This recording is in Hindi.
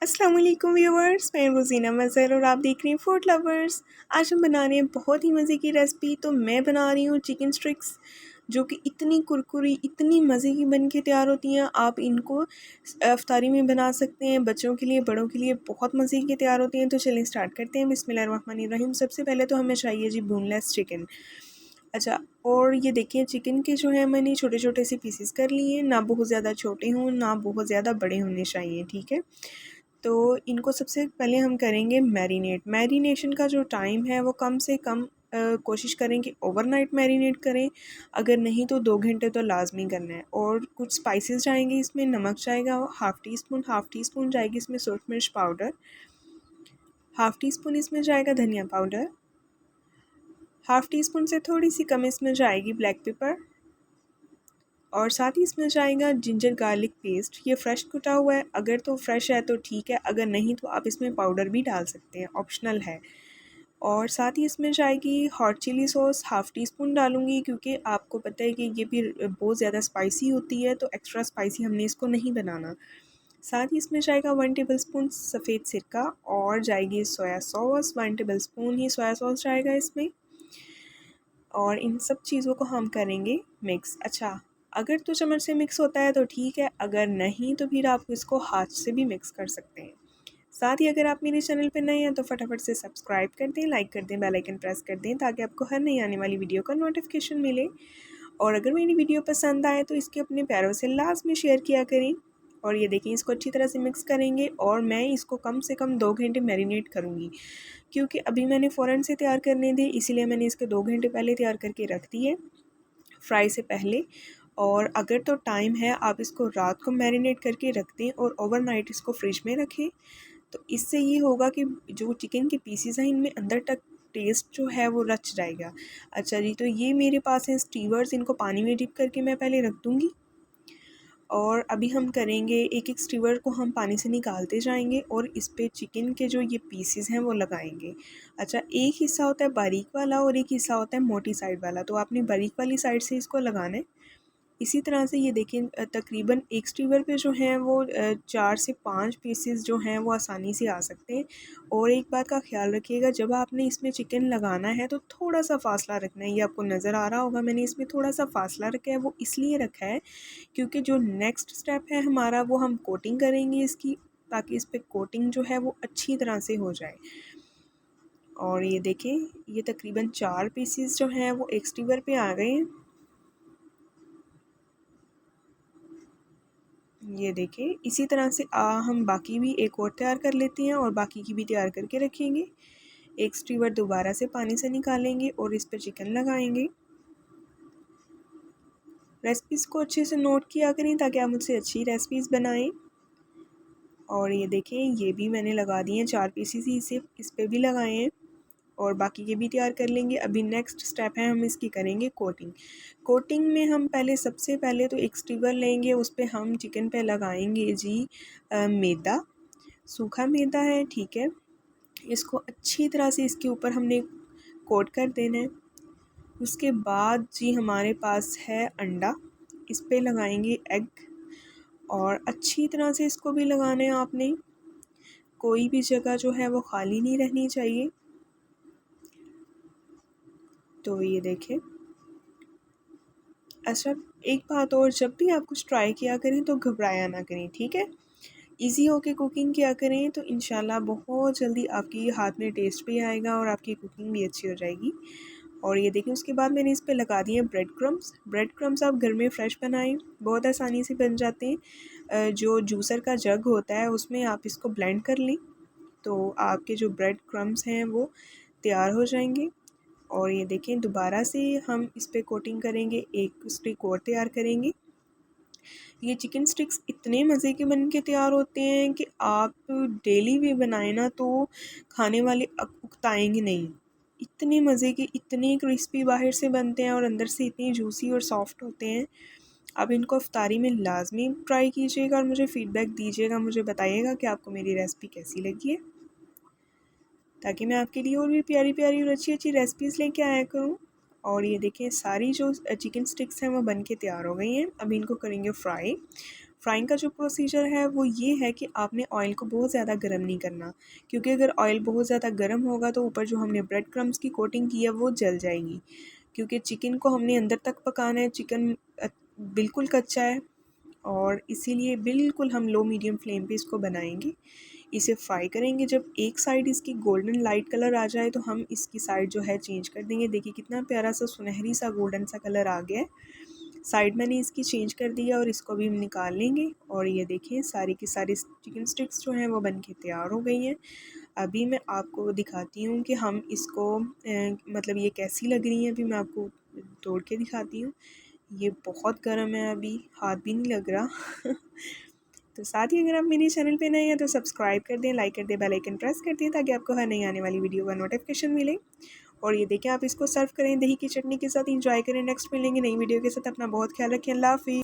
अस्सलाम वालेकुम व्यूअर्स, मैं रोज़ीना मज़हर और आप देख रही हैं फूड लवर्स। आज हम बना रहे हैं बहुत ही मज़े की रेसिपी। तो मैं बना रही हूँ चिकन स्टिक्स, जो कि इतनी कुरकुरी इतनी मज़े की बन के तैयार होती हैं। आप इनको इफ्तारी में बना सकते हैं, बच्चों के लिए बड़ों के लिए बहुत मज़े की तैयार होती हैं। तो चलिए स्टार्ट करते हैं। बिस्मिल्लाहिर्रहमानिर्रहीम। सबसे पहले तो हमें चाहिए जी बोनलेस चिकन। अच्छा, और ये देखिए चिकन के जो है मैंने छोटे छोटे से पीसेस कर लिए हैं, ना बहुत ज़्यादा छोटे हों ना बहुत ज़्यादा बड़े होने चाहिए, ठीक है। तो इनको सबसे पहले हम करेंगे मैरिनेट। मैरिनेशन का जो टाइम है वो कम से कम कोशिश करें कि ओवरनाइट मैरिनेट करें, अगर नहीं तो 2 घंटे तो लाजमी करना है। और कुछ स्पाइसेस जाएंगे इसमें, नमक जाएगा हाफ़ टी स्पून जाएगी इसमें सूरख मिर्च पाउडर, हाफ़ टी स्पून इसमें जाएगा धनिया पाउडर, हाफ़ टी स्पून से थोड़ी सी कम इसमें जाएगी ब्लैक पेपर, और साथ ही इसमें जाएगा जिंजर गार्लिक पेस्ट। ये फ्रेश कुटा हुआ है, अगर तो फ्रेश है तो ठीक है, अगर नहीं तो आप इसमें पाउडर भी डाल सकते हैं, ऑप्शनल है। और साथ ही इसमें जाएगी hot chilli sauce, half teaspoon डालूंगी क्योंकि आपको पता है कि ये भी बहुत ज़्यादा स्पाइसी होती है, तो एक्स्ट्रा स्पाइसी हमने इसको नहीं बनाना। साथ ही इसमें जाएगा 1 टेबल स्पून सफ़ेद सिरका, और जाएगी सोया सॉस, 1 टेबल स्पून ही सोया सॉस जाएगा इसमें। और इन सब चीज़ों को हम करेंगे मिक्स। अच्छा, अगर तो चम्मच से मिक्स होता है तो ठीक है, अगर नहीं तो फिर आप इसको हाथ से भी मिक्स कर सकते हैं। साथ ही अगर आप मेरे चैनल पर नए हैं तो फटाफट से सब्सक्राइब कर दें, लाइक कर दें, बेल आइकन प्रेस कर दें ताकि आपको हर नई आने वाली वीडियो का नोटिफिकेशन मिले। और अगर मेरी वीडियो पसंद आए तो इसके अपने प्यारों से लाजमी शेयर किया करें। और ये देखें, इसको अच्छी तरह से मिक्स करेंगे और मैं इसको कम से कम 2 घंटे मैरिनेट करूँगी, क्योंकि अभी मैंने फ़ौरन से तैयार करने दी, इसीलिए मैंने इसको 2 घंटे पहले तैयार करके रख दी है, फ्राई से पहले। और अगर तो टाइम है आप इसको रात को मैरिनेट करके रख दें और ओवरनाइट इसको फ्रिज में रखें, तो इससे ये होगा कि जो चिकन के पीसेस हैं इनमें अंदर तक टेस्ट जो है वो रच जाएगा। अच्छा जी, तो ये मेरे पास हैं स्टीवर्स, इनको पानी में डिप करके मैं पहले रख दूँगी। और अभी हम करेंगे एक एक स्टीवर को हम पानी से निकालते जाएंगे और इस पे चिकन के जो ये पीसेस हैं वो लगाएंगे। अच्छा, एक हिस्सा होता है बारीक वाला और एक हिस्सा होता है मोटी साइड वाला, तो आपने बारीक वाली साइड से इसको लगाना है। इसी तरह से ये देखें, तकरीबन एक स्टीवर पे जो हैं वो 4 से 5 पीसेस जो हैं वो आसानी से आ सकते हैं। और एक बात का ख्याल रखिएगा, जब आपने इसमें चिकन लगाना है तो थोड़ा सा फासला रखना है। ये आपको नज़र आ रहा होगा, मैंने इसमें थोड़ा सा फासला रखा है, वो इसलिए रखा है क्योंकि जो नेक्स्ट स्टेप है हमारा वो हम कोटिंग करेंगे इसकी, ताकि इस पर कोटिंग जो है वो अच्छी तरह से हो जाए। और ये देखें, ये तकरीबन 4 पीसेस जो हैं वो एक स्टीवर पे आ गए हैं। ये देखें, इसी तरह से हम बाकी भी एक और तैयार कर लेते हैं और बाकी की भी तैयार करके रखेंगे। एक स्टीवर दोबारा से पानी से निकालेंगे और इस पर चिकन लगाएंगे। रेसिपीज़ को अच्छे से नोट किया करें ताकि आप मुझसे अच्छी रेसिपीज़ बनाएं। और ये देखें, ये भी मैंने लगा दिए हैं, 4 पीसेस ही इसे इस पर भी लगाए हैं और बाकी के भी तैयार कर लेंगे। अभी नेक्स्ट स्टेप है, हम इसकी करेंगे कोटिंग। कोटिंग में हम सबसे पहले तो एक स्टीवर लेंगे, उस पर हम चिकन पे लगाएंगे जी मैदा, सूखा मैदा है, ठीक है। इसको अच्छी तरह से इसके ऊपर हमने कोट कर देना है। उसके बाद जी हमारे पास है अंडा, इस पे लगाएंगे एग और अच्छी तरह से इसको भी लगाना है आपने, कोई भी जगह जो है वो खाली नहीं रहनी चाहिए। तो ये देखें। अच्छा, एक बात और, जब भी आप कुछ ट्राई किया करें तो घबराया ना करें, ठीक है। इजी होके कुकिंग किया करें तो इंशाल्लाह बहुत जल्दी आपकी हाथ में टेस्ट भी आएगा और आपकी कुकिंग भी अच्छी हो जाएगी। और ये देखिए, उसके बाद मैंने इस पे लगा दिए ब्रेड क्रम्स। ब्रेड क्रम्स आप घर में फ्रेश बनाएं, बहुत आसानी से बन जाते हैं। जो जूसर का जग होता है उसमें आप इसको ब्लेंड कर लें तो आपके जो ब्रेड क्रम्स हैं वो तैयार हो जाएंगे। और ये देखें, दोबारा से हम इस पर कोटिंग करेंगे, एक स्टिक और तैयार करेंगे। ये चिकन स्टिक्स इतने मज़े के बन के तैयार होते हैं कि आप डेली भी बनाए ना तो खाने वाले उकताएंगे नहीं। इतने मज़े के, इतने क्रिस्पी बाहर से बनते हैं और अंदर से इतनी जूसी और सॉफ्ट होते हैं। अब इनको इफ्तारी में लाजमी ट्राई कीजिएगा और मुझे फ़ीडबैक दीजिएगा, मुझे बताइएगा कि आपको मेरी रेसिपी कैसी लगी है, ताकि मैं आपके लिए और भी प्यारी प्यारी और अच्छी अच्छी रेसिपीज़ लेके आया करूँ। और ये देखें, सारी जो चिकन स्टिक्स हैं वो बन के तैयार हो गई हैं। अब इनको करेंगे फ्राई। फ्राइंग का जो प्रोसीजर है वो ये है कि आपने ऑयल को बहुत ज़्यादा गर्म नहीं करना, क्योंकि अगर ऑयल बहुत ज़्यादा गर्म होगा तो ऊपर जो हमने ब्रेड क्रम्स की कोटिंग की है वो जल जाएगी, क्योंकि चिकन को हमने अंदर तक पकाना है। चिकन बिल्कुल कच्चा है और इसीलिए बिल्कुल हम लो मीडियम फ्लेम पे इसको बनाएंगे। इसे फ्राई करेंगे। जब एक साइड इसकी गोल्डन लाइट कलर आ जाए तो हम इसकी साइड जो है चेंज कर देंगे। देखिए कितना प्यारा सा सुनहरी सा गोल्डन सा कलर आ गया है। साइड मैंने इसकी चेंज कर दिया और इसको भी हम निकाल लेंगे। और ये देखिए सारी की सारी चिकन स्टिक्स जो हैं वो बन के तैयार हो गई हैं। अभी मैं आपको दिखाती हूँ कि हम इसको मतलब ये कैसी लग रही हैं। अभी मैं आपको तोड़ के दिखाती हूँ। ये बहुत गर्म है, अभी हाथ भी नहीं लग रहा। तो साथ ही अगर आप मेरे चैनल पे नए हैं तो सब्सक्राइब कर दें, लाइक कर दें, बेल आइकन प्रेस कर दें ताकि आपको हर नई आने वाली वीडियो का नोटिफिकेशन मिले। और ये देखें आप इसको सर्व करें दही की चटनी के साथ, इंजॉय करें। नेक्स्ट मिलेंगे नई वीडियो के साथ। अपना बहुत ख्याल रखें। अल्लाह हाफिज़।